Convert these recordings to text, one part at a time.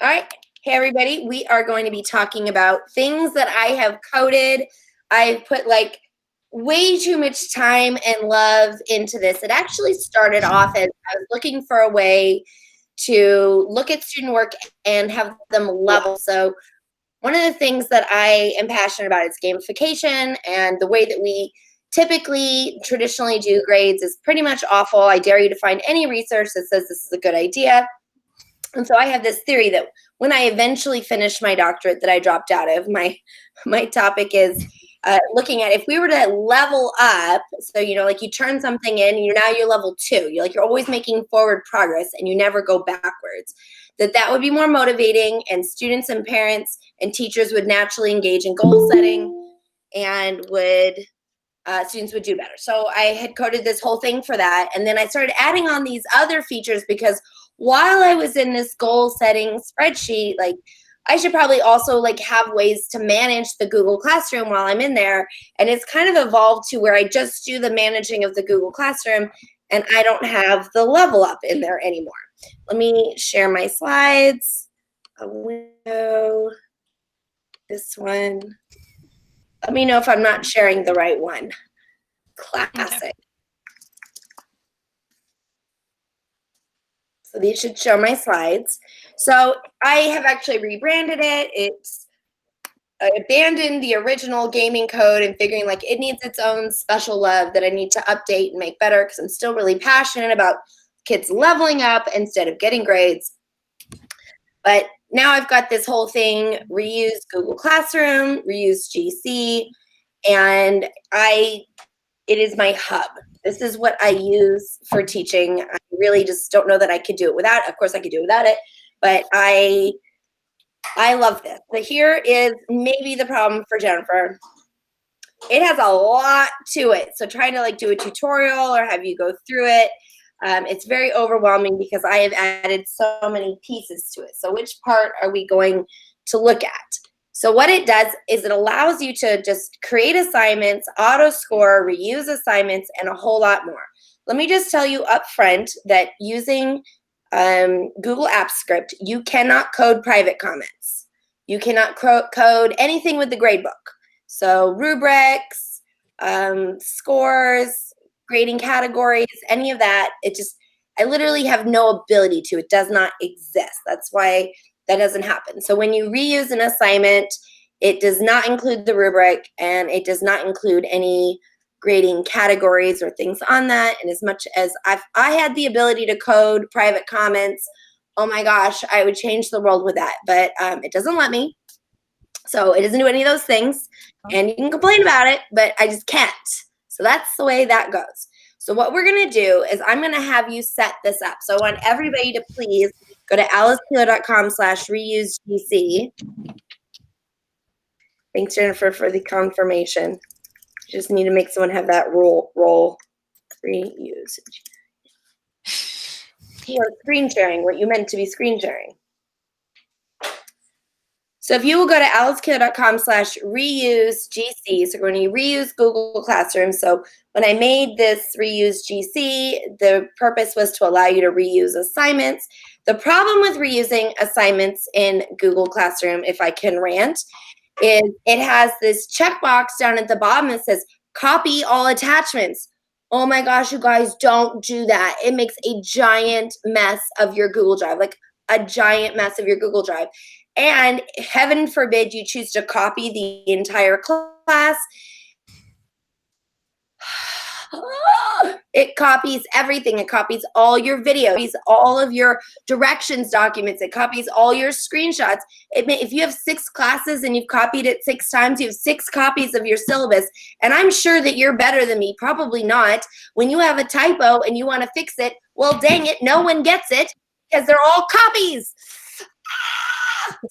All right. Hey, everybody. We are going to be talking about things that I have coded. I've put like way too much time and love into this. It actually started off as I was looking for a way to look at student work and have them level. So one of the things that I am passionate about is gamification, and the way that we typically traditionally do grades is pretty much awful. I dare you to find any research that says this is a good idea. And so I have this theory that when I eventually finish my doctorate that I dropped out of, my topic is looking at if we were to level up. So, like you turn something in and you're level 2. You're always making forward progress and you never go backwards. That would be more motivating, and students and parents and teachers would naturally engage in goal setting, and students would do better. So I had coded this whole thing for that. And then I started adding on these other features because while I was in this goal setting spreadsheet, I should probably also have ways to manage the Google Classroom while I'm in there. And it's kind of evolved to where I just do the managing of the Google Classroom and I don't have the level up in there anymore. Let me share my slides. A window, this one. Let me know if I'm not sharing the right one. Classic. So these should show my slides. So I have actually rebranded it. I abandoned the original gaming code and figuring it needs its own special love that I need to update and make better because I'm still really passionate about kids leveling up instead of getting grades. But now I've got this whole thing, reuse Google Classroom, reuse GC, and it is my hub. This is what I use for teaching. I really just don't know that I could do it without it. Of course, I could do it without it, but I love this. But here is maybe the problem for Jennifer. It has a lot to it. So trying to do a tutorial or have you go through it, it's very overwhelming because I have added so many pieces to it. So which part are we going to look at? So what it does is it allows you to just create assignments, auto score, reuse assignments, and a whole lot more. Let me just tell you up front that using Google Apps Script, you cannot code private comments. You cannot code anything with the gradebook. So rubrics, scores, grading categories, any of that, I literally have no ability to. It does not exist. That's why that doesn't happen. So when you reuse an assignment, it does not include the rubric and it does not include any grading categories or things on that. And as much as I had the ability to code private comments, oh my gosh, I would change the world with that. But it doesn't let me. So it doesn't do any of those things. And you can complain about it, but I just can't. So that's the way that goes. So what we're going to do is I'm going to have you set this up. So I want everybody to please go to alicekeeler.com/reusegc. Thanks, Jennifer, for the confirmation. You just need to make someone have that role reuse. Or screen sharing, what you meant to be screen sharing. So if you will go to alicekeeler.com/reusegc, so we're going to reuse Google Classroom. So when I made this reuse GC, the purpose was to allow you to reuse assignments. The problem with reusing assignments in Google Classroom, if I can rant, is it has this checkbox down at the bottom that says copy all attachments. Oh my gosh, you guys, don't do that. It makes a giant mess of your Google Drive, a giant mess of your Google Drive. And heaven forbid you choose to copy the entire class. It copies everything. It copies all your videos, all of your directions documents. It copies all your screenshots. If you have 6 classes and you've copied it 6 times, you have 6 copies of your syllabus. And I'm sure that you're better than me. Probably not. When you have a typo and you want to fix it, well, dang it, no one gets it because they're all copies.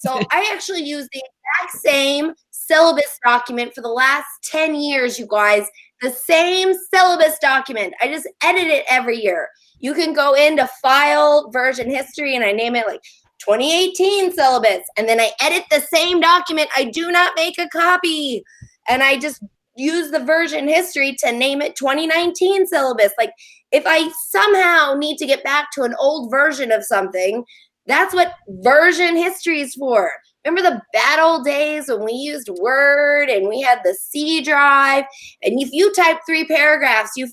So I actually use the exact same syllabus document for the last 10 years, you guys. The same syllabus document. I just edit it every year. You can go into file version history and I name it 2018 syllabus. And then I edit the same document. I do not make a copy. And I just use the version history to name it 2019 syllabus. If I somehow need to get back to an old version of something, That's what version history is for. Remember the bad old days when we used Word and we had the C drive, and if you type 3 paragraphs, you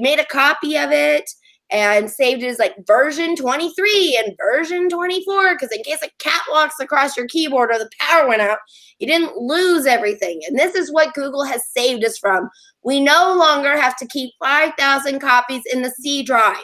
made a copy of it and saved it as like version 23 and version 24, because in case a cat walks across your keyboard or the power went out, you didn't lose everything. And this is what Google has saved us from. We no longer have to keep 5,000 copies in the C drive.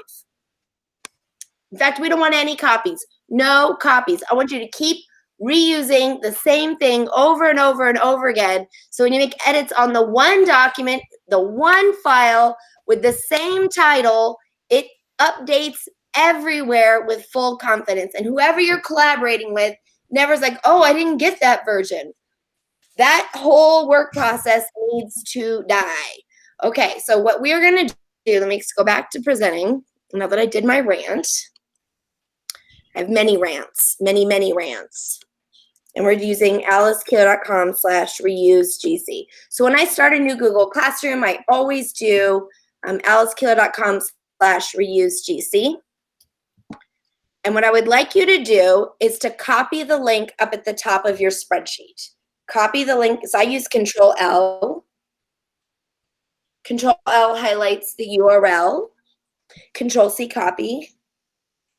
In fact, we don't want any copies. No copies. I want you to keep reusing the same thing over and over and over again. So when you make edits on the one document, the one file with the same title, it updates everywhere with full confidence. And whoever you're collaborating with never is like, oh, I didn't get that version. That whole work process needs to die. Okay, so what we're going to do, let me go back to presenting now that I did my rant. I have many rants, many rants. And we're using alicekeeler.com/reusegc. So when I start a new Google Classroom, I always do alicekeeler.com/reusegc. And what I would like you to do is to copy the link up at the top of your spreadsheet. Copy the link. So I use Control L. Control L highlights the URL. Control C copy.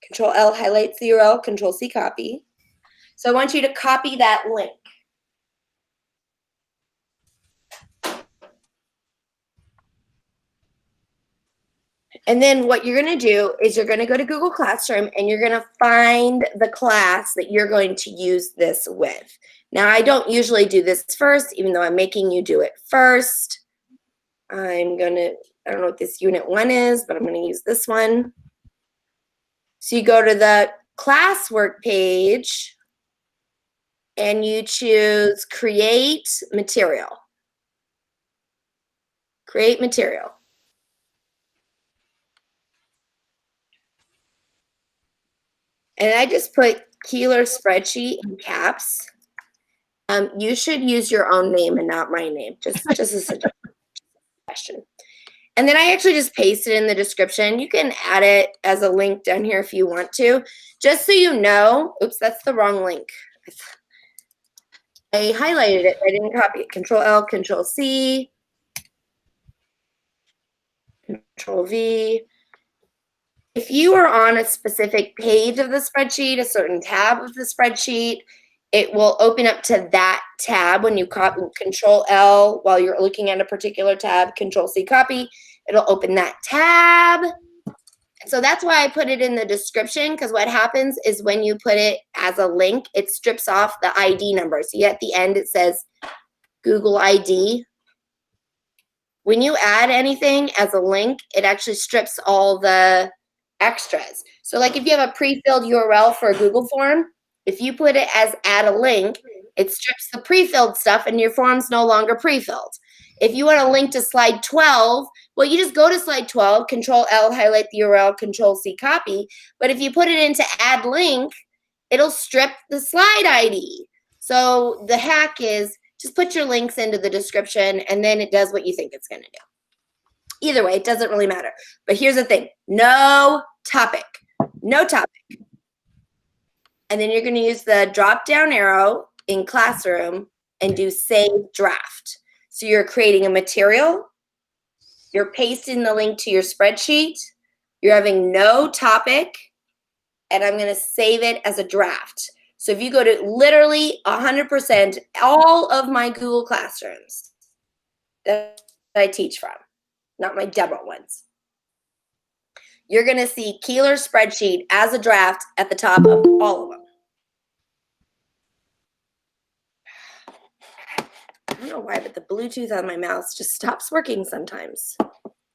Control L highlights the URL, Control C copy. So I want you to copy that link. And then what you're going to do is you're going to go to Google Classroom and you're going to find the class that you're going to use this with. Now, I don't usually do this first, even though I'm making you do it first. I don't know what this Unit 1 is, but I'm going to use this one. So you go to the classwork page and you choose Create Material. Create Material. And I just put Keeler spreadsheet in caps. You should use your own name and not my name, just a suggestion. And then I actually just paste it in the description. You can add it as a link down here if you want to. Just so you know, oops, that's the wrong link. I highlighted it. I didn't copy it. Control L, Control C, Control V. If you are on a specific page of the spreadsheet, a certain tab of the spreadsheet, it will open up to that tab when you copy. Control L while you're looking at a particular tab, Control C copy, it'll open that tab. So that's why I put it in the description, because what happens is when you put it as a link, it strips off the ID number. So at the end it says Google ID. When you add anything as a link, it actually strips all the extras. So like if you have a pre-filled URL for a Google form, if you put it as add a link, it strips the pre-filled stuff and your form's no longer pre-filled. If you want to link to slide 12, well, you just go to slide 12, Control L, highlight the URL, Control C copy. But if you put it into add link, it'll strip the slide ID. So the hack is just put your links into the description and then it does what you think it's going to do. Either way, it doesn't really matter. But here's the thing. No topic. No topic. And then you're going to use the drop-down arrow in Classroom and do Save Draft. So you're creating a material. You're pasting the link to your spreadsheet. You're having no topic. And I'm going to save it as a draft. So if you go to literally 100%, all of my Google Classrooms that I teach from, not my demo ones, you're going to see Keeler spreadsheet as a draft at the top of all of them. I don't know why, but the Bluetooth on my mouse just stops working sometimes. So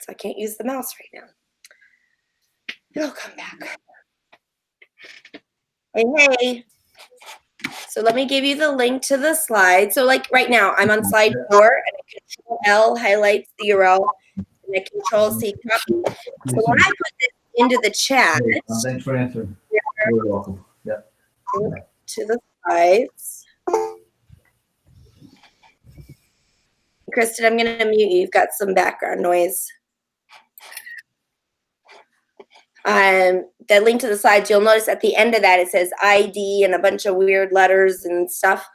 I can't use the mouse right now. It'll come back. Hey. So let me give you the link to the slide. So like right now, I'm on slide 4, and I Control L highlights the URL, and I Control C copy. So when I put this into the chat, thanks for answering. You're welcome. Yeah. To the slides. Kristen, I'm going to mute you. You've got some background noise. The link to the slides, you'll notice at the end of that, it says ID and a bunch of weird letters and stuff,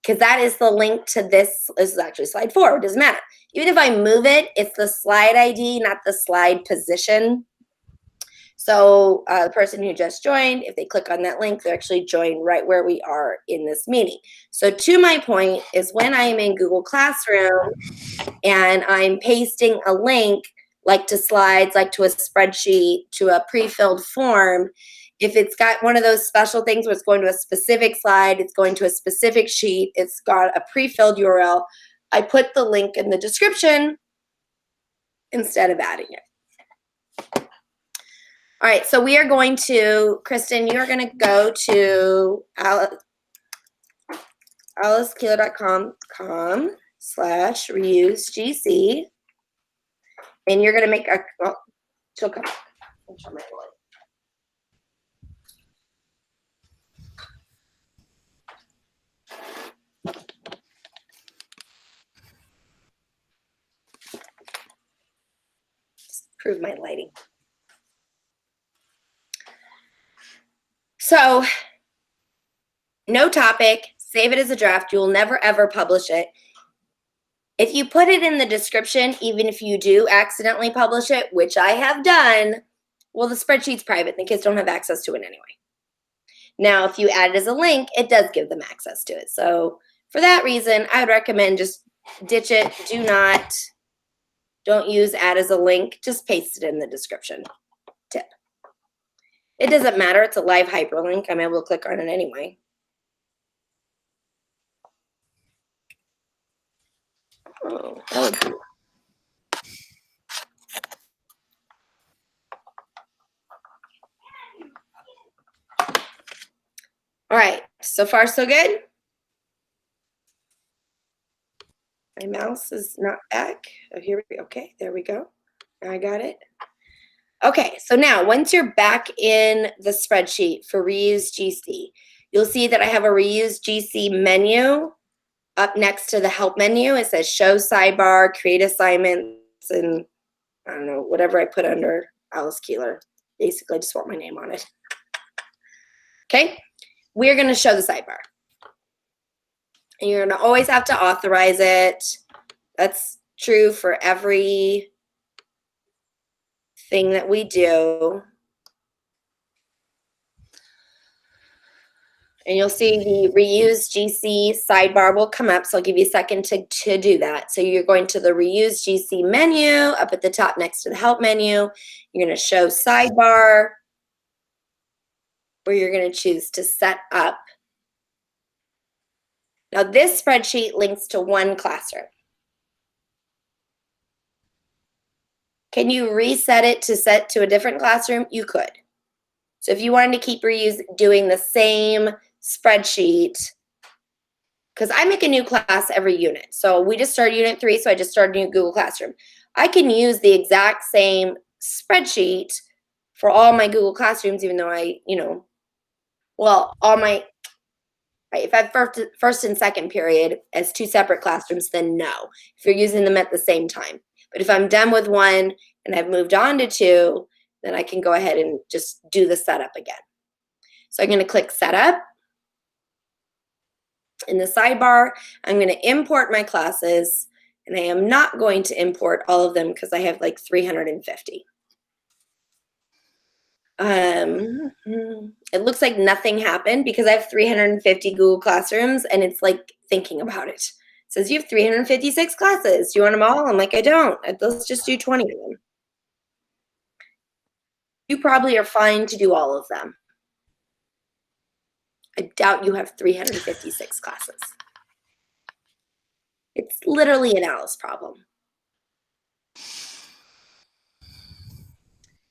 because that is the link to this. This is actually slide 4. It doesn't matter. Even if I move it, it's the slide ID, not the slide position. So the person who just joined, if they click on that link, they're actually joined right where we are in this meeting. So to my point is when I am in Google Classroom and I'm pasting a link, like to slides, like to a spreadsheet, to a pre-filled form, if it's got one of those special things where it's going to a specific slide, it's going to a specific sheet, it's got a pre-filled URL, I put the link in the description instead of adding it. All right, so we are going to, Kristen, you are going to go to alicekeeler.com/reusegc, and you're going to make a, well, she'll come. Just improve my lighting. So, no topic, save it as a draft. You will never, ever publish it. If you put it in the description, even if you do accidentally publish it, which I have done, well, the spreadsheet's private. The kids don't have access to it anyway. Now, if you add it as a link, it does give them access to it. So, for that reason, I would recommend just ditch it. Don't use add as a link. Just paste it in the description. Tip. It doesn't matter. It's a live hyperlink. I'm able to click on it anyway. Oh, that would be. All right. So far, so good. My mouse is not back. Oh, here we go. Okay, there we go. I got it. Okay, so now once you're back in the spreadsheet for Reuse GC, you'll see that I have a Reuse GC menu up next to the help menu. It says show sidebar, create assignments, and I don't know, whatever I put under Alice Keeler. Basically, I just want my name on it. Okay, we're going to show the sidebar. And you're going to always have to authorize it. That's true for every thing that we do. And you'll see the Reuse GC sidebar will come up, so I'll give you a second to do that. So you're going to the Reuse GC menu up at the top next to the help menu. You're going to show sidebar, where you're going to choose to set up. Now this spreadsheet links to one classroom. Can you reset it to set to a different classroom? You could. So if you wanted to keep doing the same spreadsheet, because I make a new class every unit. So we just started unit 3, so I just started a new Google Classroom. I can use the exact same spreadsheet for all my Google Classrooms, even though if I have first and second period as 2 separate classrooms, then no, if you're using them at the same time. But if I'm done with 1 and I've moved on to 2, then I can go ahead and just do the setup again. So I'm going to click setup. In the sidebar, I'm going to import my classes, and I am not going to import all of them because I have like 350. It looks like nothing happened because I have 350 Google Classrooms, and it's like thinking about it. It says you have 356 classes. Do you want them all? I'm like, I don't. Let's just do 20 of them. You probably are fine to do all of them. I doubt you have 356 classes. It's literally an Alice problem.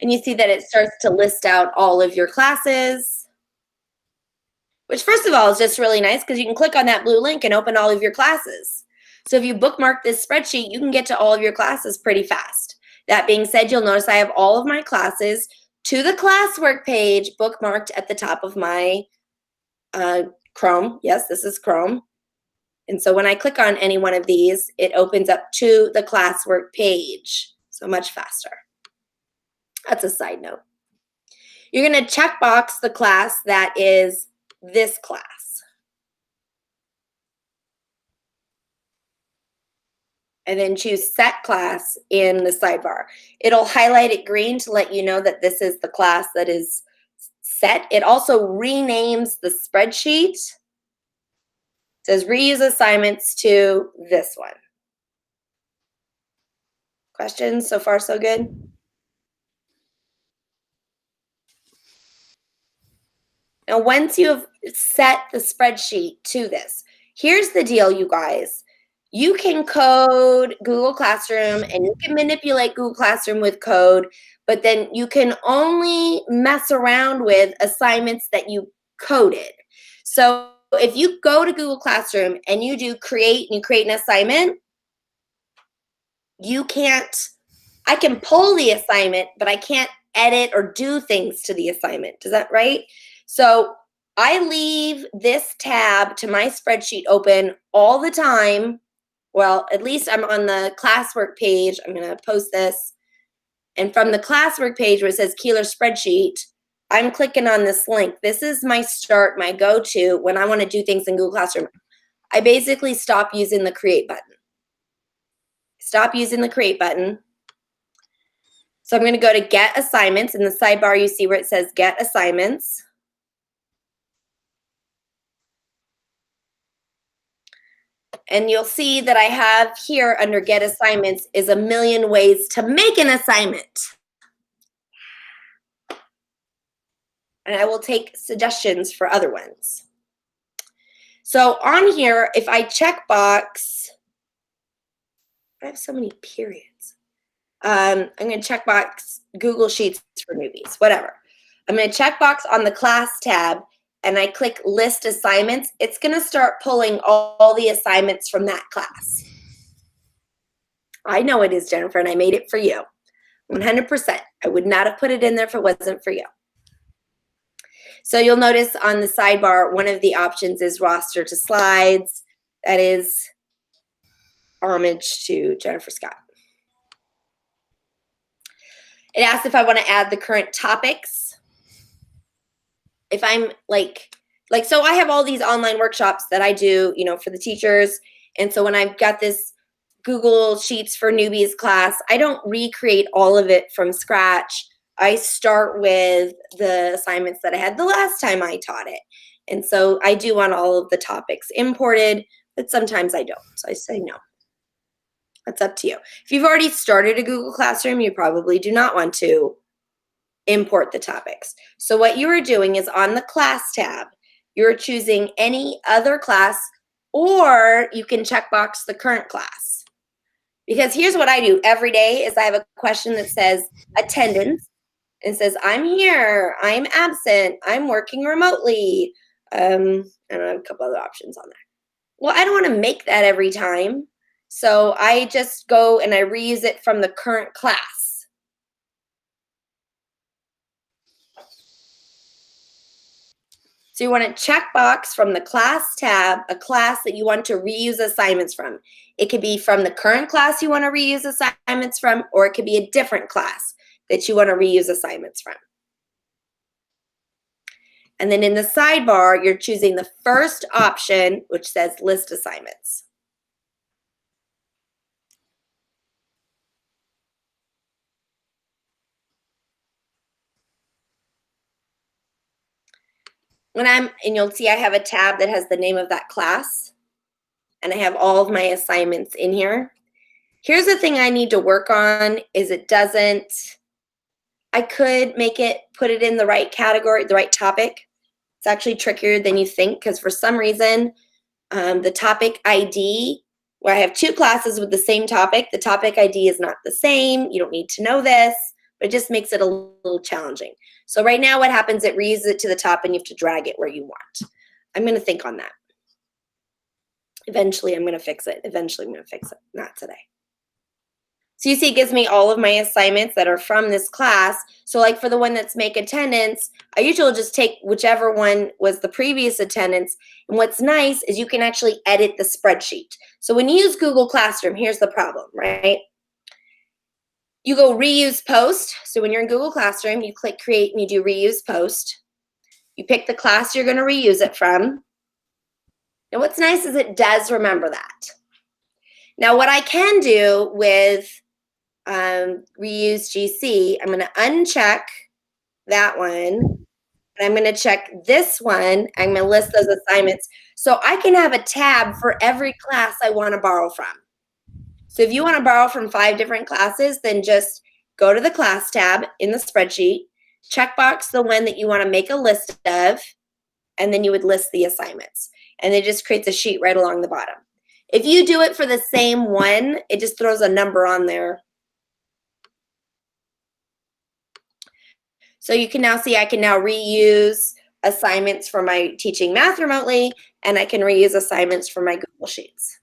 And you see that it starts to list out all of your classes, which first of all is just really nice because you can click on that blue link and open all of your classes. So if you bookmark this spreadsheet, you can get to all of your classes pretty fast. That being said, you'll notice I have all of my classes to the classwork page bookmarked at the top of my Chrome. Yes, this is Chrome. And so when I click on any one of these, it opens up to the classwork page. So much faster. That's a side note. You're going to checkbox the class that is this class. And then choose set class in the sidebar. It'll highlight it green to let you know that this is the class that is set. It also renames the spreadsheet. It says reuse assignments to this one. Questions? So far, so good? Now, once you have set the spreadsheet to this, here's the deal, you guys. You can code Google Classroom and you can manipulate Google Classroom with code, but then you can only mess around with assignments that you coded. So if you go to Google Classroom and you do create and you create an assignment, you can't, I can pull the assignment, but I can't edit or do things to the assignment. Is that right? So I leave this tab to my spreadsheet open all the time. Well, at least I'm on the classwork page. I'm going to post this. And from the classwork page where it says Keeler spreadsheet, I'm clicking on this link. This is my start, my go-to when I want to do things in Google Classroom. I basically stop using the create button. Stop using the create button. So I'm going to go to get assignments. In the sidebar, you see where it says get assignments. And you'll see that I have here under get assignments is a million ways to make an assignment. And I will take suggestions for other ones. So on here, if I check box, I have so many periods. I'm going to check box Google Sheets for newbies, whatever. I'm going to check box on the class tab and I click list assignments. It's going to start pulling all the assignments from that class. I know it is, Jennifer, and I made it for you. 100%. I would not have put it in there if it wasn't for you. So you'll notice on the sidebar, one of the options is roster to slides. That is homage to Jennifer Scott. It asks if I want to add the current topics. If I'm so I have all these online workshops that I do, for the teachers. And so when I've got this Google Sheets for newbies class, I don't recreate all of it from scratch. I start with the assignments that I had the last time I taught it. And so I do want all of the topics imported, but sometimes I don't. So I say no. That's up to you. If you've already started a Google Classroom, you probably do not want to import the topics. So what you are doing is on the class tab, you're choosing any other class, or you can checkbox the current class. Because here's what I do every day is I have a question that says attendance. It says, I'm here, I'm absent, I'm working remotely. And I have a couple other options on there. Well, I don't want to make that every time. So I just go and I reuse it from the current class. So you want to check box from the class tab, a class that you want to reuse assignments from. It could be from the current class you want to reuse assignments from, or it could be a different class that you want to reuse assignments from. And then in the sidebar, you're choosing the first option, which says list assignments. And you'll see I have a tab that has the name of that class, and I have all of my assignments in here. Here's the thing I need to work on is I could put it in the right category, the right topic. It's actually trickier than you think because for some reason, the topic ID, where I have two classes with the same topic, the topic ID is not the same. You don't need to know this, but it just makes it a little challenging. So right now what happens, it reuses it to the top and you have to drag it where you want. I'm going to think on that. Eventually I'm going to fix it. Eventually I'm going to fix it. Not today. So you see it gives me all of my assignments that are from this class. So like for the one that's make attendance, I usually just take whichever one was the previous attendance. And what's nice is you can actually edit the spreadsheet. So when you use Google Classroom, here's the problem, right? You go reuse post. So when you're in Google Classroom, you click create and you do reuse post. You pick the class you're going to reuse it from. And what's nice is it does remember that. Now, what I can do with reuse GC, I'm going to uncheck that one. And I'm going to check this one. I'm going to list those assignments. So I can have a tab for every class I want to borrow from. So if you want to borrow from 5 different classes, then just go to the class tab in the spreadsheet, checkbox the one that you want to make a list of, and then you would list the assignments. And it just creates a sheet right along the bottom. If you do it for the same one, it just throws a number on there. So you can now see I can now reuse assignments for my teaching math remotely, and I can reuse assignments for my Google Sheets.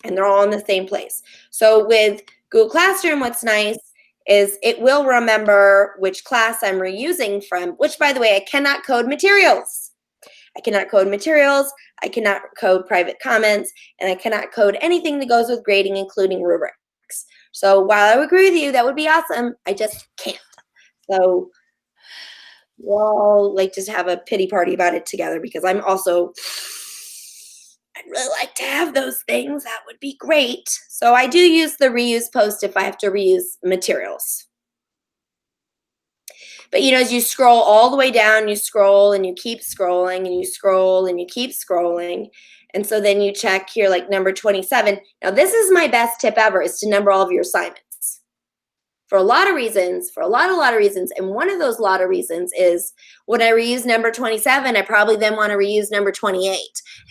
And they're all in the same place. So with Google Classroom, what's nice is it will remember which class I'm reusing from, which, by the way, I cannot code materials. I cannot code materials, I cannot code private comments, and I cannot code anything that goes with grading, including rubrics. So while I would agree with you, that would be awesome, I just can't. So we'll all like just have a pity party about it together, because I'm also, I'd really like to have those things. That would be great. So I do use the reuse post if I have to reuse materials. But you know, as you scroll all the way down, you scroll and you keep scrolling and you scroll and you keep scrolling. And so then you check here like number 27. Now this is my best tip ever, is to number all of your assignments. For a lot of reasons, for a lot of reasons. And one of those lot of reasons is when I reuse number 27, I probably then want to reuse number 28.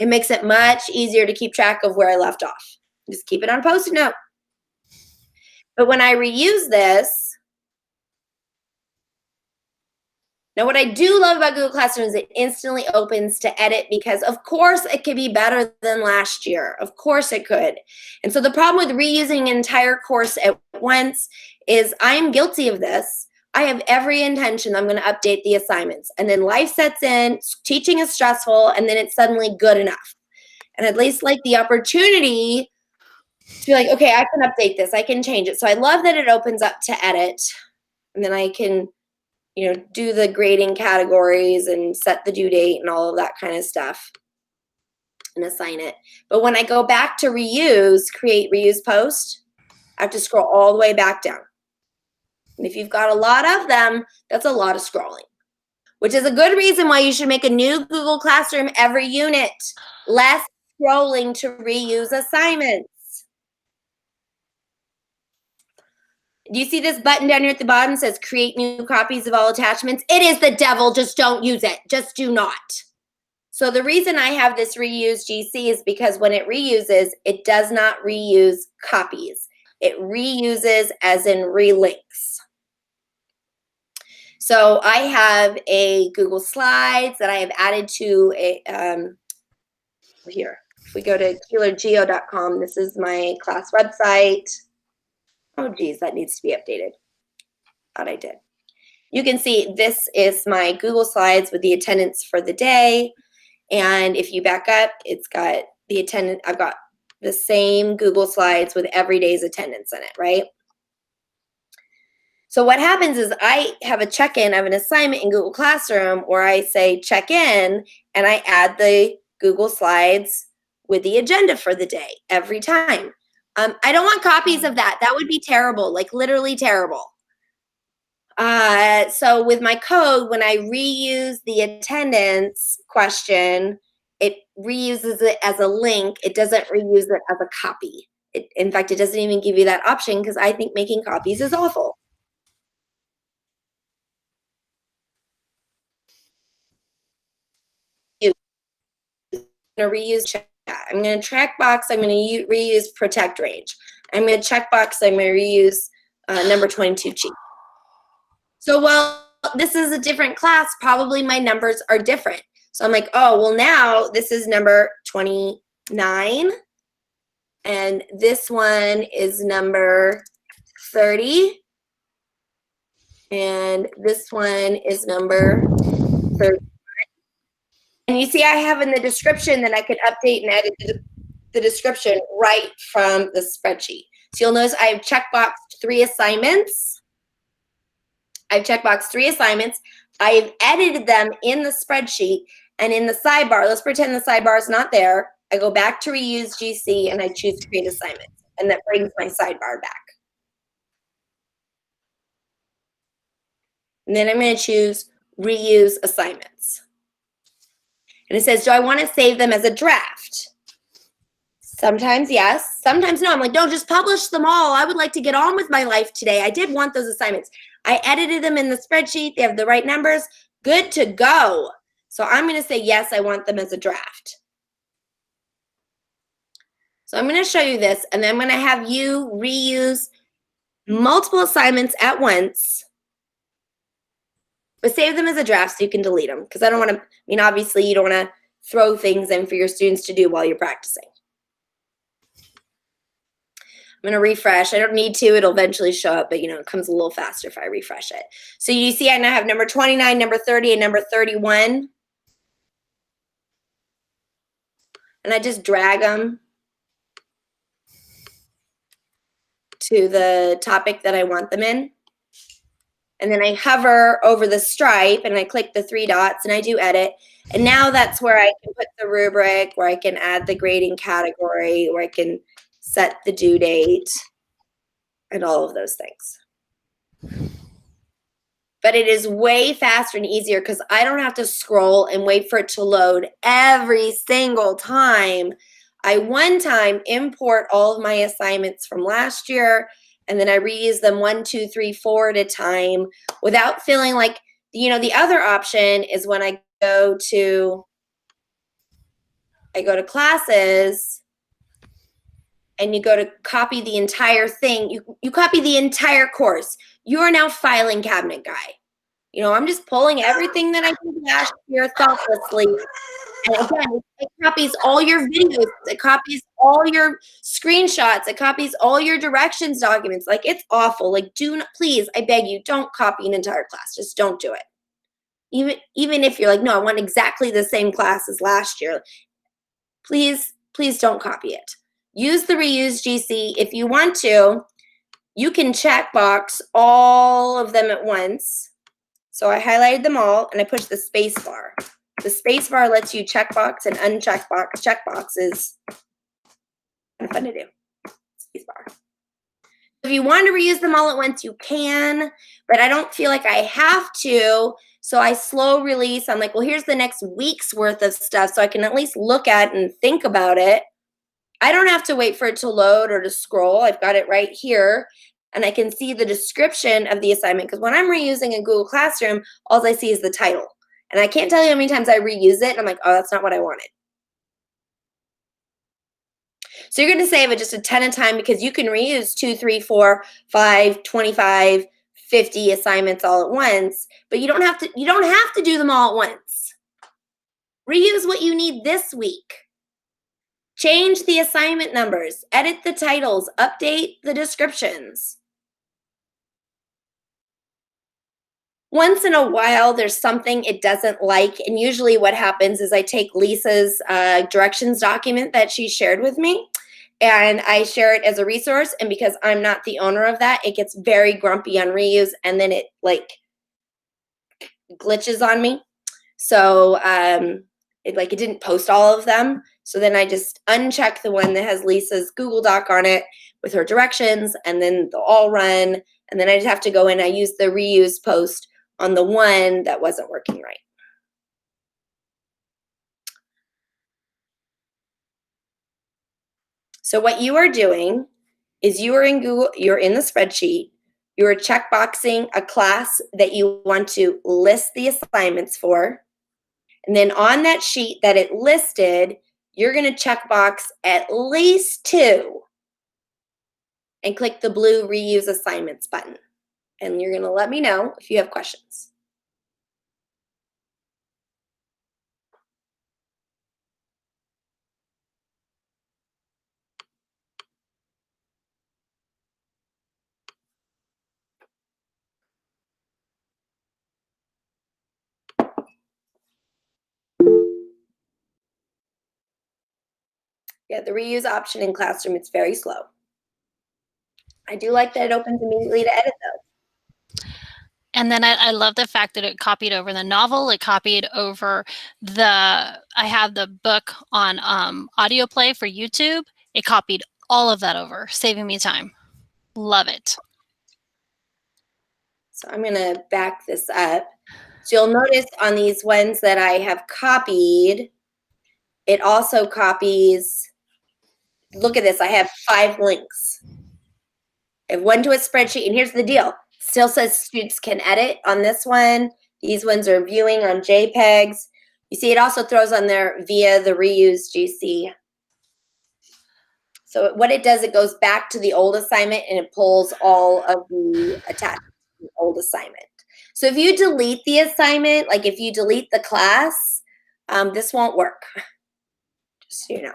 It makes it much easier to keep track of where I left off. Just keep it on a Post-it note. But when I reuse this, now, what I do love about Google Classroom is it instantly opens to edit, because of course it could be better than last year. Of course it could. And so the problem with reusing an entire course at once is I am guilty of this. I have every intention I'm going to update the assignments, and then life sets in, teaching is stressful, and then it's suddenly good enough. And at least like the opportunity to be like, okay, I can update this, I can change it. So I love that it opens up to edit, and then I can, you know, do the grading categories and set the due date and all of that kind of stuff and assign it. But when I go back to reuse, create reuse post, I have to scroll all the way back down. And if you've got a lot of them, that's a lot of scrolling, which is a good reason why you should make a new Google Classroom every unit. Less scrolling to reuse assignments. Do you see this button down here at the bottom? It says create new copies of all attachments. It is the devil. Just don't use it. Just do not. So the reason I have this reuse GC is because when it reuses, it does not reuse copies. It reuses as in relinks. So I have a Google Slides that I have added to a, here. If we go to keelergeo.com, this is my class website. Oh, geez, that needs to be updated. Thought I did. You can see this is my Google Slides with the attendance for the day. And if you back up, it's got the attendance. I've got the same Google Slides with every day's attendance in it, right? So what happens is I have a check-in of an assignment in Google Classroom where I say check in, and I add the Google Slides with the agenda for the day every time. I don't want copies of that. That would be terrible, like literally terrible. So with my code, when I reuse the attendance question, it reuses it as a link. It doesn't reuse it as a copy. In fact, it doesn't even give you that option, because I think making copies is awful. I'm going to reuse chat. I'm going to track box. I'm going to reuse protect range. I'm going to check box. I'm going to reuse number 22 cheat. So while this is a different class, probably my numbers are different. So I'm like, oh, well, now this is number 29. And this one is number 30. And this one is number 30. And you see I have in the description that I can update and edit the description right from the spreadsheet. So you'll notice I have checkboxed 3 assignments. I've checkboxed 3 assignments. I've edited them in the spreadsheet, and in the sidebar, let's pretend the sidebar is not there. I go back to reuse GC and I choose create assignments, and that brings my sidebar back. And then I'm going to choose reuse assignments. And it says, do I want to save them as a draft? Sometimes yes, sometimes no. I'm like, no, just publish them all. I would like to get on with my life today. I did want those assignments. I edited them in the spreadsheet. They have the right numbers. Good to go. So I'm going to say, yes, I want them as a draft. So I'm going to show you this, and then I'm going to have you reuse multiple assignments at once, but save them as a draft so you can delete them, because I don't want to, I mean, obviously you don't want to throw things in for your students to do while you're practicing. I'm going to refresh. I don't need to. It'll eventually show up, but, you know, it comes a little faster if I refresh it. So you see I now have number 29, number 30, and number 31. And I just drag them to the topic that I want them in. And then I hover over the stripe and I click the 3 dots and I do edit. And now that's where I can put the rubric, where I can add the grading category, where I can set the due date and all of those things. But it is way faster and easier because I don't have to scroll and wait for it to load every single time. I one time import all of my assignments from last year, and then I reuse them 1, 2, 3, 4 at a time without feeling like, you know, the other option is when I go to classes and you go to copy the entire thing. You copy the entire course. You are now filing cabinet guy. You know, I'm just pulling everything that I did last year thoughtlessly. And again, it copies all your videos. It copies all your screenshots. It copies all your directions documents. Like, it's awful. Like, do not, please, I beg you, don't copy an entire class. Just don't do it. Even if you're like, no, I want exactly the same class as last year. Please don't copy it. Use the reuse GC. If you want to, you can checkbox all of them at once. So I highlighted them all and I pushed the space bar. The space bar lets you checkbox and uncheckbox checkboxes. Fun to do. Space bar. If you want to reuse them all at once, you can, but I don't feel like I have to. So I slow release. I'm like, well, here's the next week's worth of stuff so I can at least look at and think about it. I don't have to wait for it to load or to scroll. I've got it right here. And I can see the description of the assignment, because when I'm reusing in Google Classroom, all I see is the title. And I can't tell you how many times I reuse it, and I'm like, oh, that's not what I wanted. So you're going to save it just a ton of time, because you can reuse 2, 3, 4, 5, 25, 50 assignments all at once, but you don't have to do them all at once. Reuse what you need this week. Change the assignment numbers, edit the titles, update the descriptions. Once in a while, there's something it doesn't like, and usually what happens is I take Lisa's directions document that she shared with me, and I share it as a resource, and because I'm not the owner of that, it gets very grumpy on reuse, and then it like glitches on me. So it didn't post all of them. So then I just uncheck the one that has Lisa's Google Doc on it with her directions, and then they'll all run. And then I just have to go in. I use the reuse post on the one that wasn't working right. So what you are doing is you are in Google, you're in the spreadsheet, you're checkboxing a class that you want to list the assignments for. And then on that sheet that it listed, you're going to checkbox at least 2 and click the blue reuse assignments button. And you're going to let me know if you have questions. Yeah, the reuse option in Classroom, it's very slow. I do like that it opens immediately to edit those. And then I love the fact that it copied over the novel. It copied over I have the book on audio play for YouTube. It copied all of that over, saving me time. Love it. So I'm going to back this up. So you'll notice on these ones that I have copied, it also copies, look at this, I have 5 links. I have one to a spreadsheet, and here's the deal. Still says students can edit on this one. These ones are viewing on JPEGs. You see, it also throws on there via the reuse GC. So what it does, it goes back to the old assignment and it pulls all of the attachments from the old assignment. So if you delete the assignment, like if you delete the class, this won't work. Just so you know.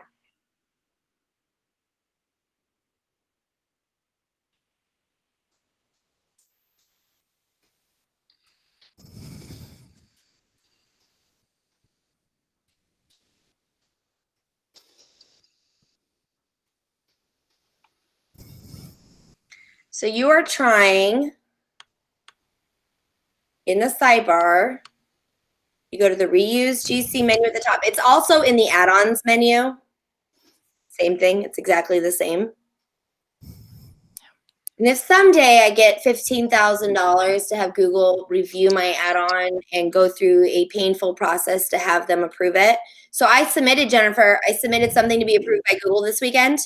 So you are trying in the sidebar, you go to the reuse GC menu at the top. It's also in the add-ons menu. Same thing, it's exactly the same. And if someday I get $15,000 to have Google review my add-on and go through a painful process to have them approve it. So I submitted, Jennifer, I submitted something to be approved by Google this weekend,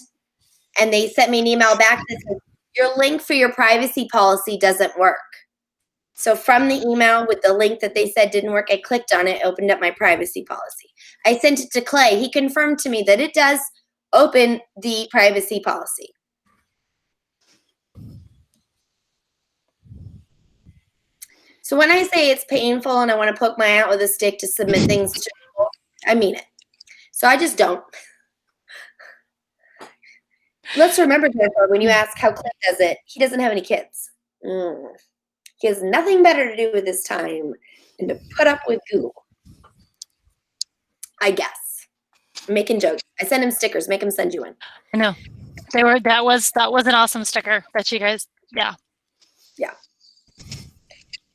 and they sent me an email back that says, your link for your privacy policy doesn't work. So from the email with the link that they said didn't work, I clicked on it, opened up my privacy policy. I sent it to Clay. He confirmed to me that it does open the privacy policy. So when I say it's painful and I want to poke my eye out with a stick to submit things to Google, I mean it. So I just don't. Let's remember, Jennifer, when you ask how Clay does it, he doesn't have any kids. He has nothing better to do with his time than to put up with Google. I guess. I'm making jokes. I send him stickers. Make him send you one. I know. That was an awesome sticker that you guys, yeah. Yeah.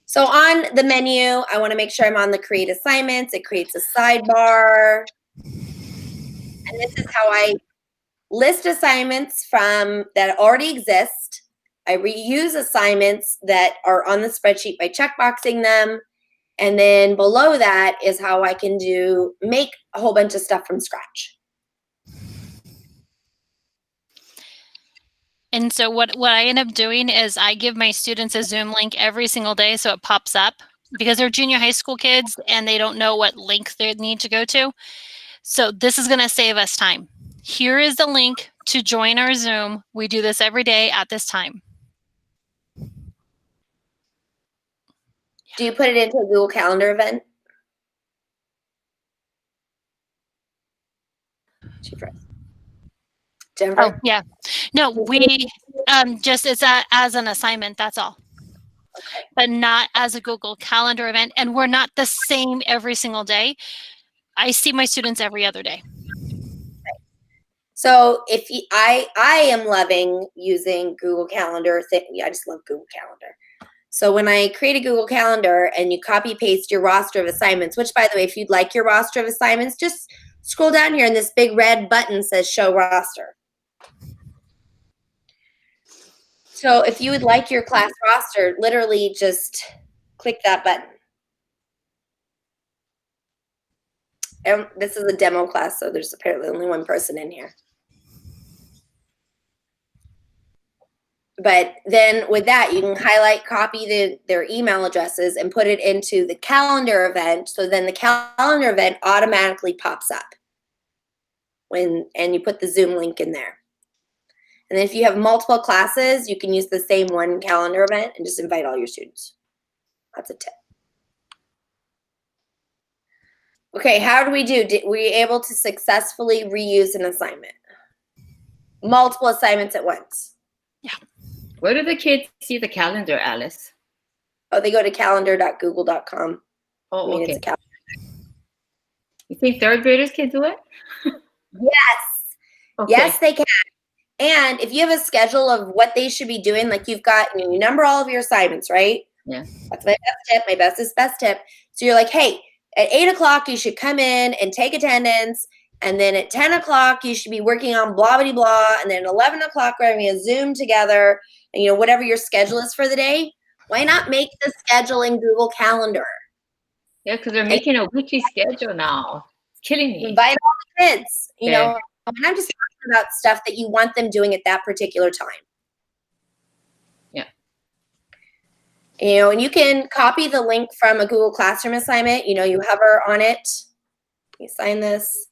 So on the menu, I want to make sure I'm on the create assignments. It creates a sidebar. And this is how I list assignments from that already exist. I reuse assignments that are on the spreadsheet by checkboxing them. And then below that is how I can make a whole bunch of stuff from scratch. And so what I end up doing is I give my students a Zoom link every single day so it pops up, because they're junior high school kids and they don't know what link they need to go to. So this is going to save us time. Here is the link to join our Zoom. We do this every day at this time. Do you put it into a Google Calendar event? Jennifer? Oh, yeah. No, we just it's as an assignment, that's all. Okay. But not as a Google Calendar event. And we're not the same every single day. I see my students every other day. Okay. So if I am loving using Google Calendar. I just love Google Calendar. So when I create a Google Calendar and you copy paste your roster of assignments, which by the way, if you'd like your roster of assignments, just scroll down here and this big red button says show roster. So if you would like your class roster, literally just click that button. And this is a demo class, so there's apparently only one person in here. But then with that, you can highlight, copy their email addresses and put it into the calendar event. So then the calendar event automatically pops up and you put the Zoom link in there. And then if you have multiple classes, you can use the same one calendar event and just invite all your students. That's a tip. Okay, how do we do? Were you able to successfully reuse an assignment? Multiple assignments at once. Yeah. Where do the kids see the calendar, Alice? Oh, they go to calendar.google.com. Oh, okay. It's a calendar. You think third graders can do it? Yes. Okay. Yes, they can. And if you have a schedule of what they should be doing, like you've got, you number all of your assignments, right? Yeah. That's my best tip. My best tip. So you're like, hey, at 8 o'clock, you should come in and take attendance. And then at 10 o'clock, you should be working on blah, blah, blah. And then at 11 o'clock, we're having a Zoom together. And, whatever your schedule is for the day, why not make the schedule in Google Calendar? Yeah, because they're making a weekly schedule now. It's killing me. Invite all the kids, Yeah. And I'm just talking about stuff that you want them doing at that particular time. Yeah. And you can copy the link from a Google Classroom assignment. You hover on it. You sign this.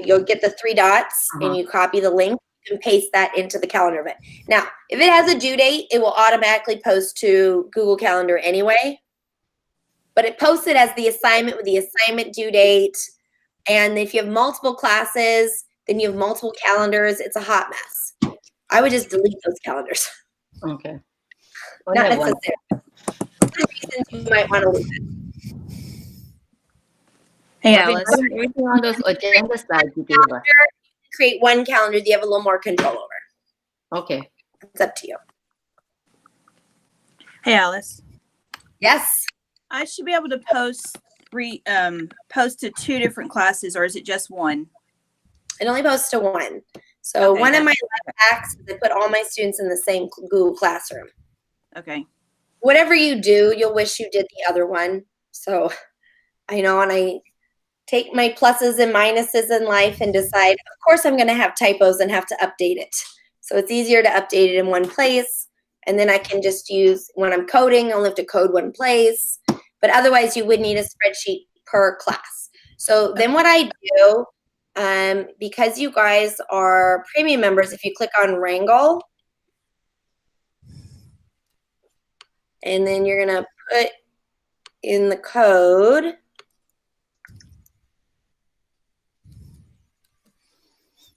You'll get the 3 dots and you copy the link and paste that into the calendar event. Now, if it has a due date, it will automatically post to Google Calendar anyway. But it posts it as the assignment with the assignment due date. And if you have multiple classes, then you have multiple calendars. It's a hot mess. I would just delete those calendars. Okay. Not necessary. For reasons you might want to leave it. Hey, I've been Alice. doing everything on those agenda slides you gave us. Create one calendar that you have a little more control over. Okay. It's up to you. Hey, Alice. Yes. I should be able to post to 2 different classes, or is it just one? It only posts to one. So Okay, one of my life hacks is I put all my students in the same Google Classroom. Okay. Whatever you do, you'll wish you did the other one. So I know, and I take my pluses and minuses in life and decide, of course, I'm going to have typos and have to update it. So it's easier to update it in one place. And then I can just use, when I'm coding, I only have to code one place. But otherwise, you would need a spreadsheet per class. So then what I do, because you guys are premium members, if you click on Wrangle, and then you're going to put in the code.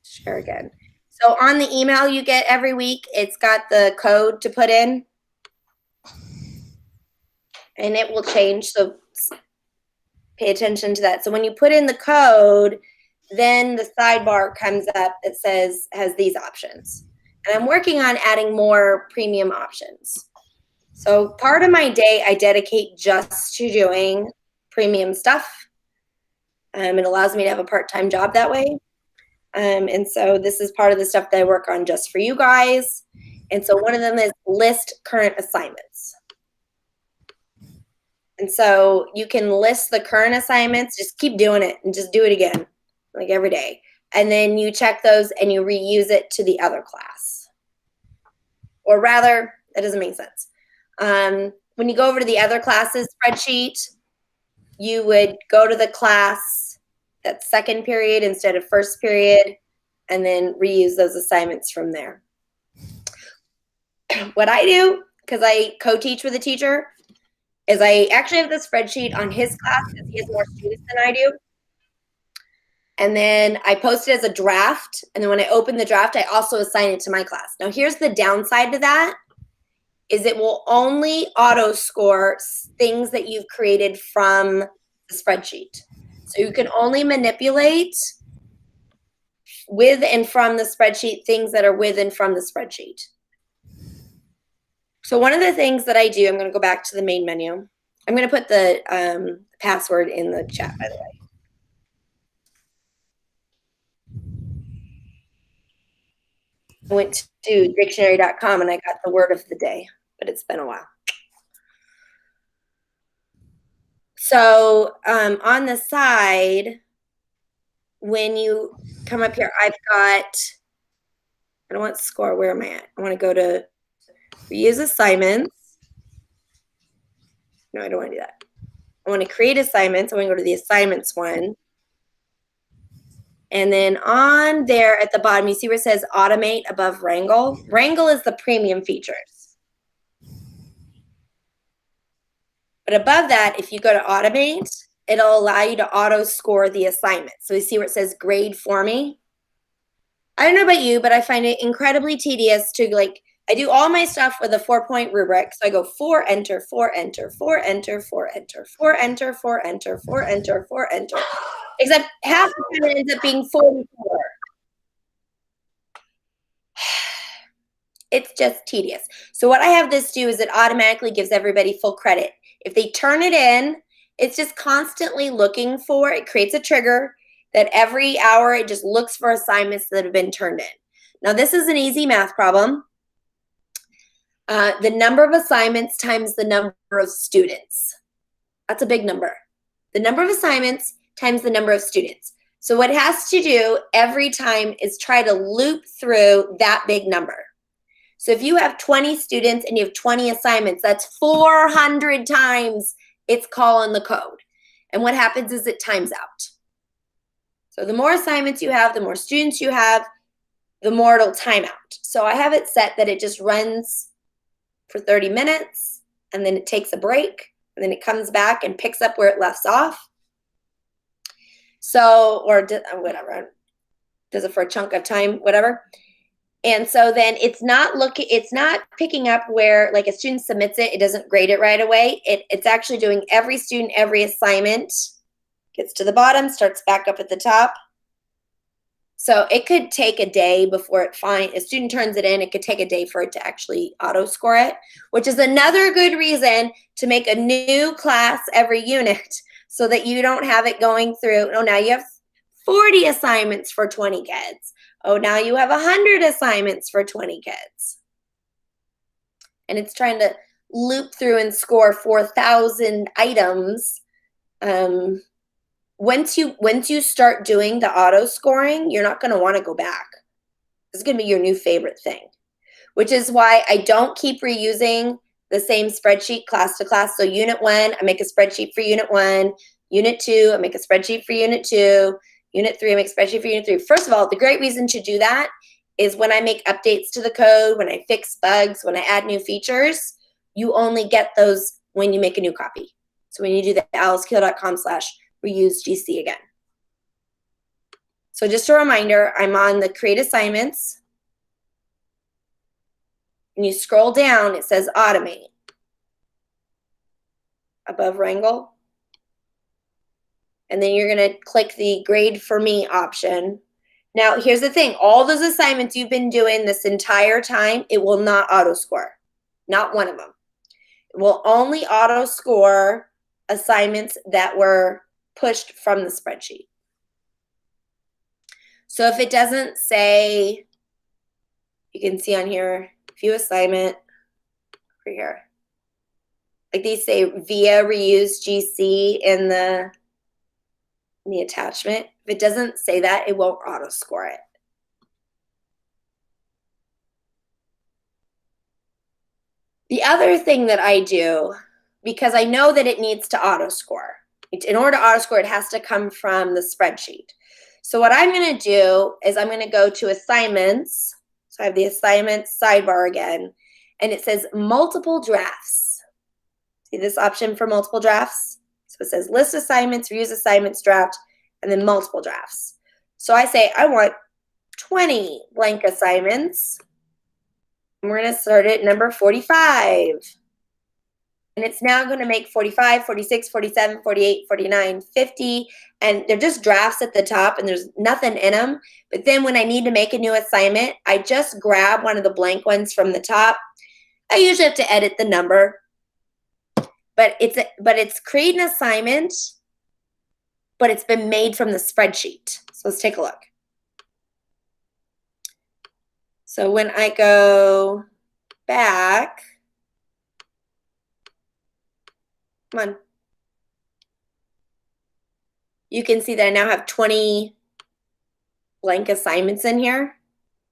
Share again. So on the email you get every week, it's got the code to put in. And it will change, so pay attention to that. So when you put in the code, then the sidebar comes up that has these options. And I'm working on adding more premium options. So part of my day I dedicate just to doing premium stuff. It allows me to have a part-time job that way. And so this is part of the stuff that I work on just for you guys. And so one of them is list current assignments. And so you can list the current assignments, just keep doing it and just do it again, like every day. And then you check those and you reuse it to the other class. Or rather, that doesn't make sense. When you go over to the other classes spreadsheet, you would go to the class that second period instead of first period, and then reuse those assignments from there. What I do, because I co-teach with a teacher, is I actually have the spreadsheet on his class because he has more students than I do. And then I post it as a draft. And then when I open the draft, I also assign it to my class. Now, here's the downside to that, is it will only auto score things that you've created from the spreadsheet. So you can only manipulate with and from the spreadsheet things that are with and from the spreadsheet. So one of the things that I do, I'm going to go back to the main menu. I'm going to put the password in the chat, by the way. I went to dictionary.com and I got the word of the day, but it's been a while. So on the side, when you come up here, I don't want score. Where am I at? I want to go to reuse assignments. No, I don't want to do that. I want to create assignments. I want to go to the assignments one. And then on there at the bottom, you see where it says automate above Wrangle. Wrangle is the premium features. But above that, if you go to automate, it'll allow you to auto score the assignment. So you see where it says grade for me. I don't know about you, but I find it incredibly tedious to like I do all my stuff with a 4-point rubric. So I go 4, enter, 4, enter, 4, enter, 4, enter, 4, enter, 4, enter, 4, enter, 4, enter. Except half the time it ends up being 44. It's just tedious. So what I have this do is it automatically gives everybody full credit. If they turn it in, it's just constantly looking for, it creates a trigger that every hour it just looks for assignments that have been turned in. Now this is an easy math problem. The number of assignments times the number of students. That's a big number. The number of assignments times the number of students. So what it has to do every time is try to loop through that big number. So if you have 20 students and you have 20 assignments, that's 400 times it's calling the code. And what happens is it times out. So the more assignments you have, the more students you have, the more it'll time out. So I have it set that it just runs for 30 minutes and then it takes a break and then it comes back and picks up where it left off. So, or whatever, does it for a chunk of time, whatever. And so then it's not picking up where like a student submits it, it doesn't grade it right away. It's actually doing every student, every assignment, gets to the bottom, starts back up at the top. So it could take a day before a student turns it in, it could take a day for it to actually auto score it, which is another good reason to make a new class every unit so that you don't have it going through, oh, now you have 40 assignments for 20 kids. Oh, now you have 100 assignments for 20 kids. And it's trying to loop through and score 4,000 items. Once you start doing the auto scoring, you're not going to want to go back. It's going to be your new favorite thing, which is why I don't keep reusing the same spreadsheet class to class. So unit 1, I make a spreadsheet for unit 1. Unit 2, I make a spreadsheet for unit 2. Unit 3, I make a spreadsheet for unit 3. First of all, the great reason to do that is when I make updates to the code, when I fix bugs, when I add new features, you only get those when you make a new copy. So when you do the alicekeeler.com/reuse-gc again. So just a reminder, I'm on the create assignments. When you scroll down, it says automate above Wrangle. And then you're going to click the grade for me option. Now, here's the thing. All those assignments you've been doing this entire time, it will not auto score. Not one of them. It will only auto score assignments that were pushed from the spreadsheet. So if it doesn't say, you can see on here, view assignment over here. Like these say via reuse GC in the attachment. If it doesn't say that, it won't auto score it. The other thing that I do, because I know that it needs to auto score. In order to auto score, it has to come from the spreadsheet. So what I'm going to do is I'm going to go to assignments. So I have the assignments sidebar again, and it says multiple drafts. See this option for multiple drafts? So it says list assignments, reuse assignments, draft, and then multiple drafts. So I say I want 20 blank assignments. And we're going to start at number 45. And it's now going to make 45, 46, 47, 48, 49, 50. And they're just drafts at the top and there's nothing in them. But then when I need to make a new assignment, I just grab one of the blank ones from the top. I usually have to edit the number. But it's create an assignment, but it's been made from the spreadsheet. So let's take a look. So when I go back, come on. You can see that I now have 20 blank assignments in here.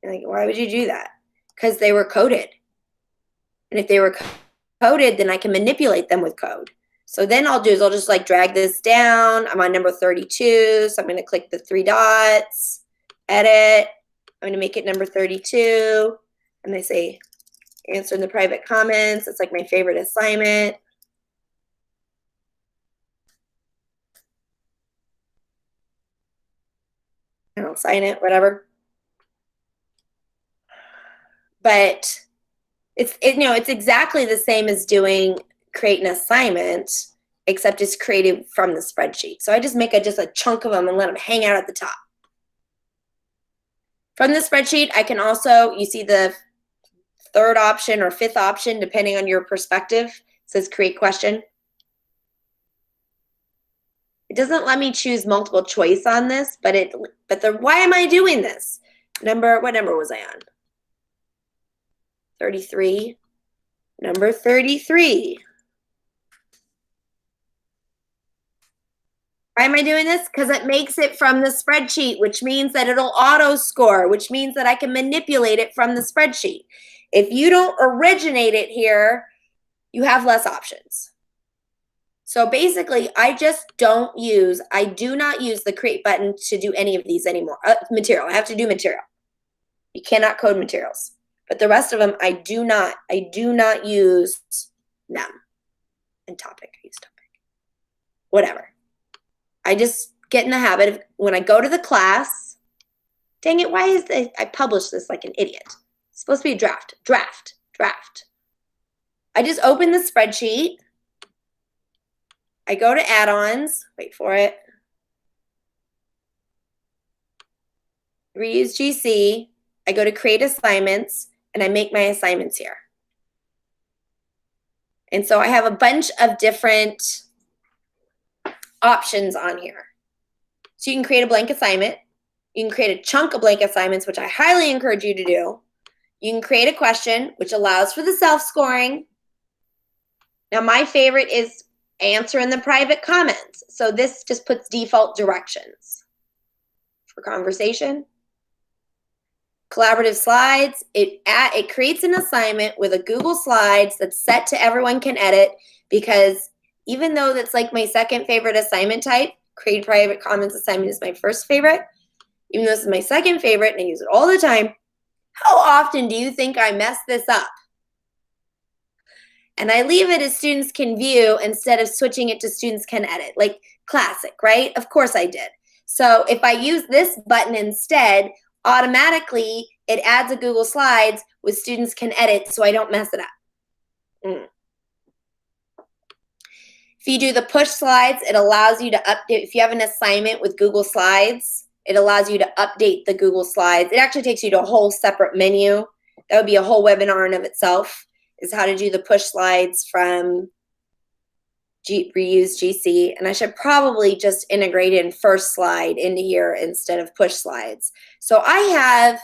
You're like, why would you do that? Because they were coded. And if they were coded, then I can manipulate them with code. So then I'll do is I'll just like drag this down. I'm on number 32. So I'm going to click the 3 dots, edit. I'm going to make it number 32. And they say answer in the private comments. It's like my favorite assignment. And I'll sign it, whatever. But It's exactly the same as create an assignment, except it's created from the spreadsheet. So I just make just a chunk of them and let them hang out at the top. From the spreadsheet, I can also, you see the third option or fifth option, depending on your perspective, it says create question. It doesn't let me choose multiple choice on this, but why am I doing this? What number was I on? 33. Number 33. Why am I doing this? Because it makes it from the spreadsheet, which means that it'll auto score, which means that I can manipulate it from the spreadsheet. If you don't originate it here, you have less options. So basically, I do not use the create button to do any of these anymore. Material, I have to do material. You cannot code materials. But the rest of them, I do not use them. And topic, I use topic. Whatever. I just get in the habit of when I go to the class, dang it, why is I published this like an idiot. It's supposed to be a draft. I just open the spreadsheet. I go to add-ons, wait for it. Reuse GC. I go to create assignments and I make my assignments here. And so I have a bunch of different options on here. So you can create a blank assignment. You can create a chunk of blank assignments, which I highly encourage you to do. You can create a question, which allows for the self-scoring. Now, my favorite is answer in the private comments. So this just puts default directions for conversation. Collaborative slides, it creates an assignment with a Google Slides that's set to everyone can edit, because even though that's like my second favorite assignment type, create private comments assignment is my first favorite. Even though this is my second favorite and I use it all the time, how often do you think I mess this up? And I leave it as students can view instead of switching it to students can edit, like classic, right? Of course I did. So if I use this button instead, automatically it adds a Google Slides with students can edit so I don't mess it up. If you do the push slides, it allows you to update. If you have an assignment with Google Slides, it allows you to update the Google Slides. It actually takes you to a whole separate menu. That would be a whole webinar in of itself, is how to do the push slides from Reuse GC. And I should probably just integrate in first slide into here instead of push slides. So I have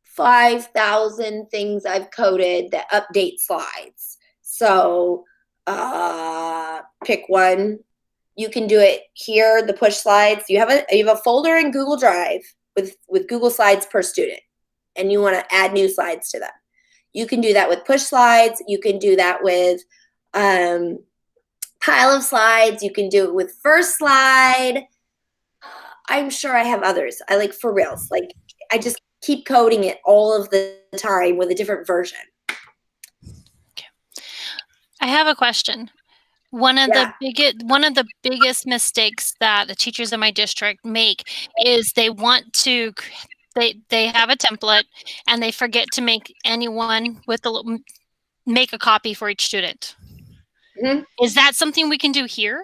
5,000 things I've coded that update slides. So pick one. You can do it here, the push slides. You have a folder in Google Drive with Google Slides per student, and you want to add new slides to them. You can do that with push slides. You can do that with pile of slides. You can do it with first slide. I'm sure I have others. I like for reals. Like I just keep coding it all of the time with a different version. Okay. I have a question. One of the biggest mistakes that the teachers in my district make is they want to they have a template and they forget to make anyone make a copy for each student. Mm-hmm. Is that something we can do here?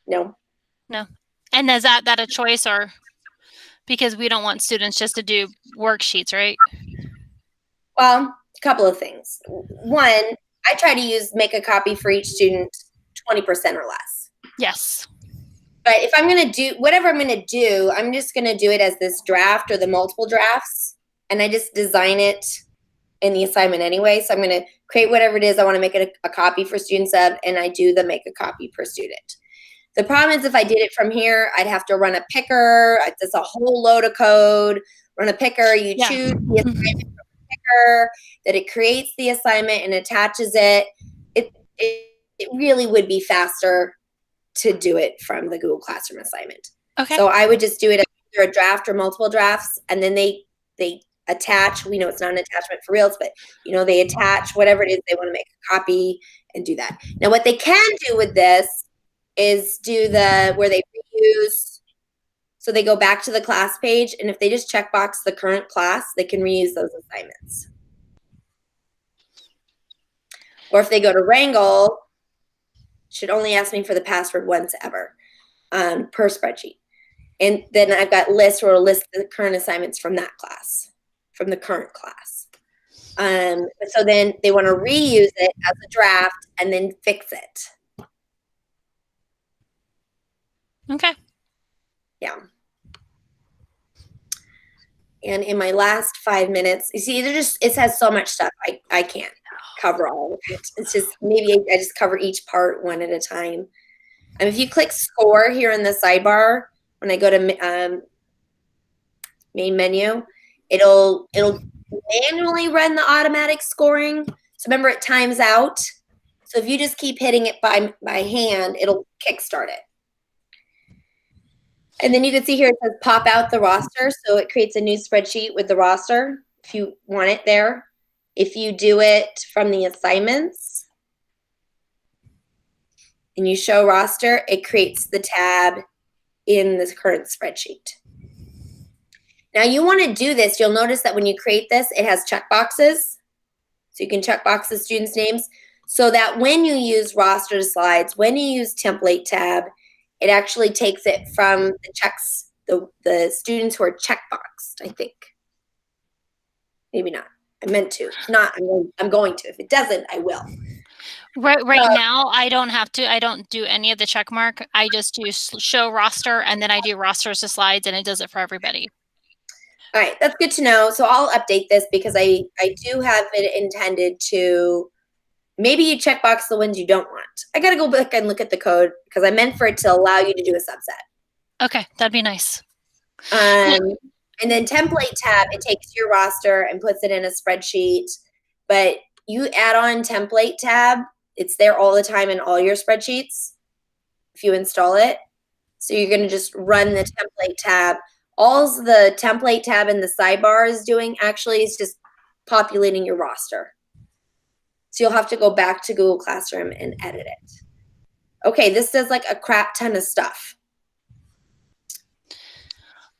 No. And is that a choice, or because we don't want students just to do worksheets, right? Well, a couple of things. One, I try to make a copy for each student 20% or less. Yes. But if I'm going to do whatever I'm going to do, I'm just going to do it as this draft or the multiple drafts. And I just design it in the assignment anyway. So I'm going to create whatever it is I want to make it a copy for students of, and I do the make a copy per student. The problem is if I did it from here, I'd have to run a picker. It's a whole load of code. Run a picker. You choose the assignment from the picker, that it creates the assignment and attaches it. It really would be faster to do it from the Google Classroom assignment. Okay. So I would just do it as either a draft or multiple drafts, and then they attach. We know it's not an attachment for reals, but they attach whatever it is they want to make a copy and do that. Now, what they can do with this is do where they reuse. So they go back to the class page, and if they just checkbox the current class, they can reuse those assignments. Or if they go to Wrangle, should only ask me for the password once ever per spreadsheet. And then I've got lists where it'll list the current assignments from that class, from the current class. So then they want to reuse it as a draft and then fix it. Okay. Yeah. And in my last 5 minutes, you see, it has so much stuff. I can't cover all of it. It's just, maybe I just cover each part one at a time. And if you click score here in the sidebar, when I go to main menu, it'll manually run the automatic scoring. So remember, it times out. So if you just keep hitting it by hand, it'll kickstart it. And then you can see here it says pop out the roster. So it creates a new spreadsheet with the roster if you want it there. If you do it from the assignments and you show roster, it creates the tab in this current spreadsheet. Now you want to do this. You'll notice that when you create this, it has checkboxes. So you can checkbox the students' names so that when you use roster slides, when you use template tab, it actually takes it from the checks, the students who are checkboxed, I think. Maybe not. I meant to. If not, I'm going to. If it doesn't, I will. Right now, I don't do any of the check mark. I just do show roster, and then I do rosters to slides, and it does it for everybody. All right, that's good to know. So I'll update this because I do have it intended to, maybe you checkbox the ones you don't want. I got to go back and look at the code because I meant for it to allow you to do a subset. Okay, that'd be nice. And then template tab, it takes your roster and puts it in a spreadsheet. But you add on template tab, it's there all the time in all your spreadsheets if you install it. So you're going to just run the template tab. All the template tab in the sidebar is doing actually is just populating your roster. So you'll have to go back to Google Classroom and edit it. Okay, this does like a crap ton of stuff.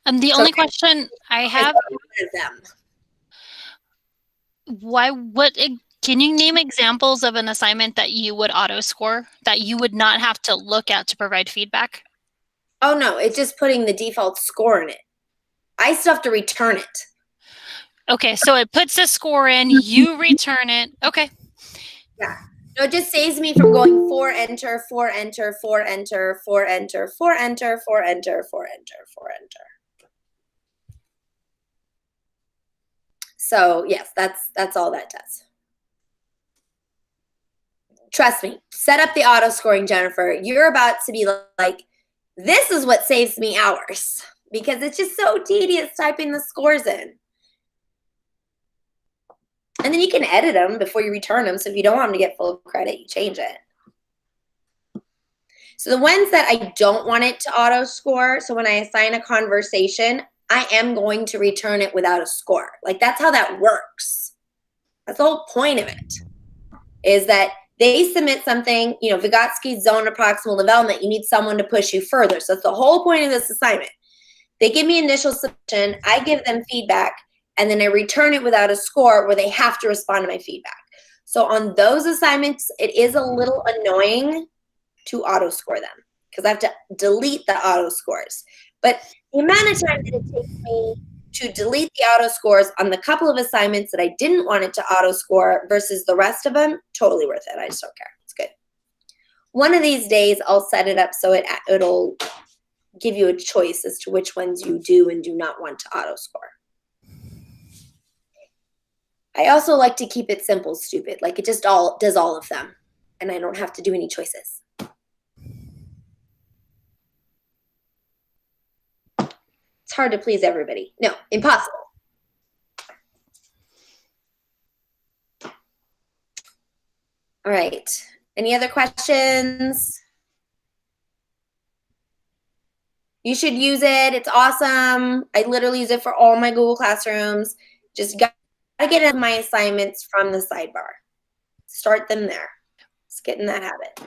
The only question I have, can you name examples of an assignment that you would auto score that you would not have to look at to provide feedback? Oh no, it's just putting the default score in it. I still have to return it. Okay, so it puts the score in, you return it. Okay. Yeah. No, it just saves me from going 4 enter, 4 enter, 4 enter, 4 enter, 4 enter, 4 enter, 4 enter, 4 enter. So yes, that's all that does. Trust me, set up the auto scoring, Jennifer. You're about to be like, this is what saves me hours because it's just so tedious typing the scores in. And then you can edit them before you return them. So if you don't want them to get full credit, you change it. So the ones that I don't want it to auto score, so when I assign a conversation, I am going to return it without a score. Like that's how that works. That's the whole point of it, is that they submit something, you know, Vygotsky's zone of proximal development, you need someone to push you further. So that's the whole point of this assignment. They give me initial submission, I give them feedback, and then I return it without a score where they have to respond to my feedback. So on those assignments, it is a little annoying to auto score them because I have to delete the auto scores. But the amount of time that it takes me to delete the auto scores on the couple of assignments that I didn't want it to auto score versus the rest of them, totally worth it. I just don't care. It's good. One of these days, I'll set it up so it'll give you a choice as to which ones you do and do not want to auto score. I also like to keep it simple, stupid. Like it just does all of them, and I don't have to do any choices. It's hard to please everybody. No, impossible. All right. Any other questions? You should use it. It's awesome. I literally use it for all my Google Classrooms. Just gotta get my assignments from the sidebar. Start them there. Just get in that habit.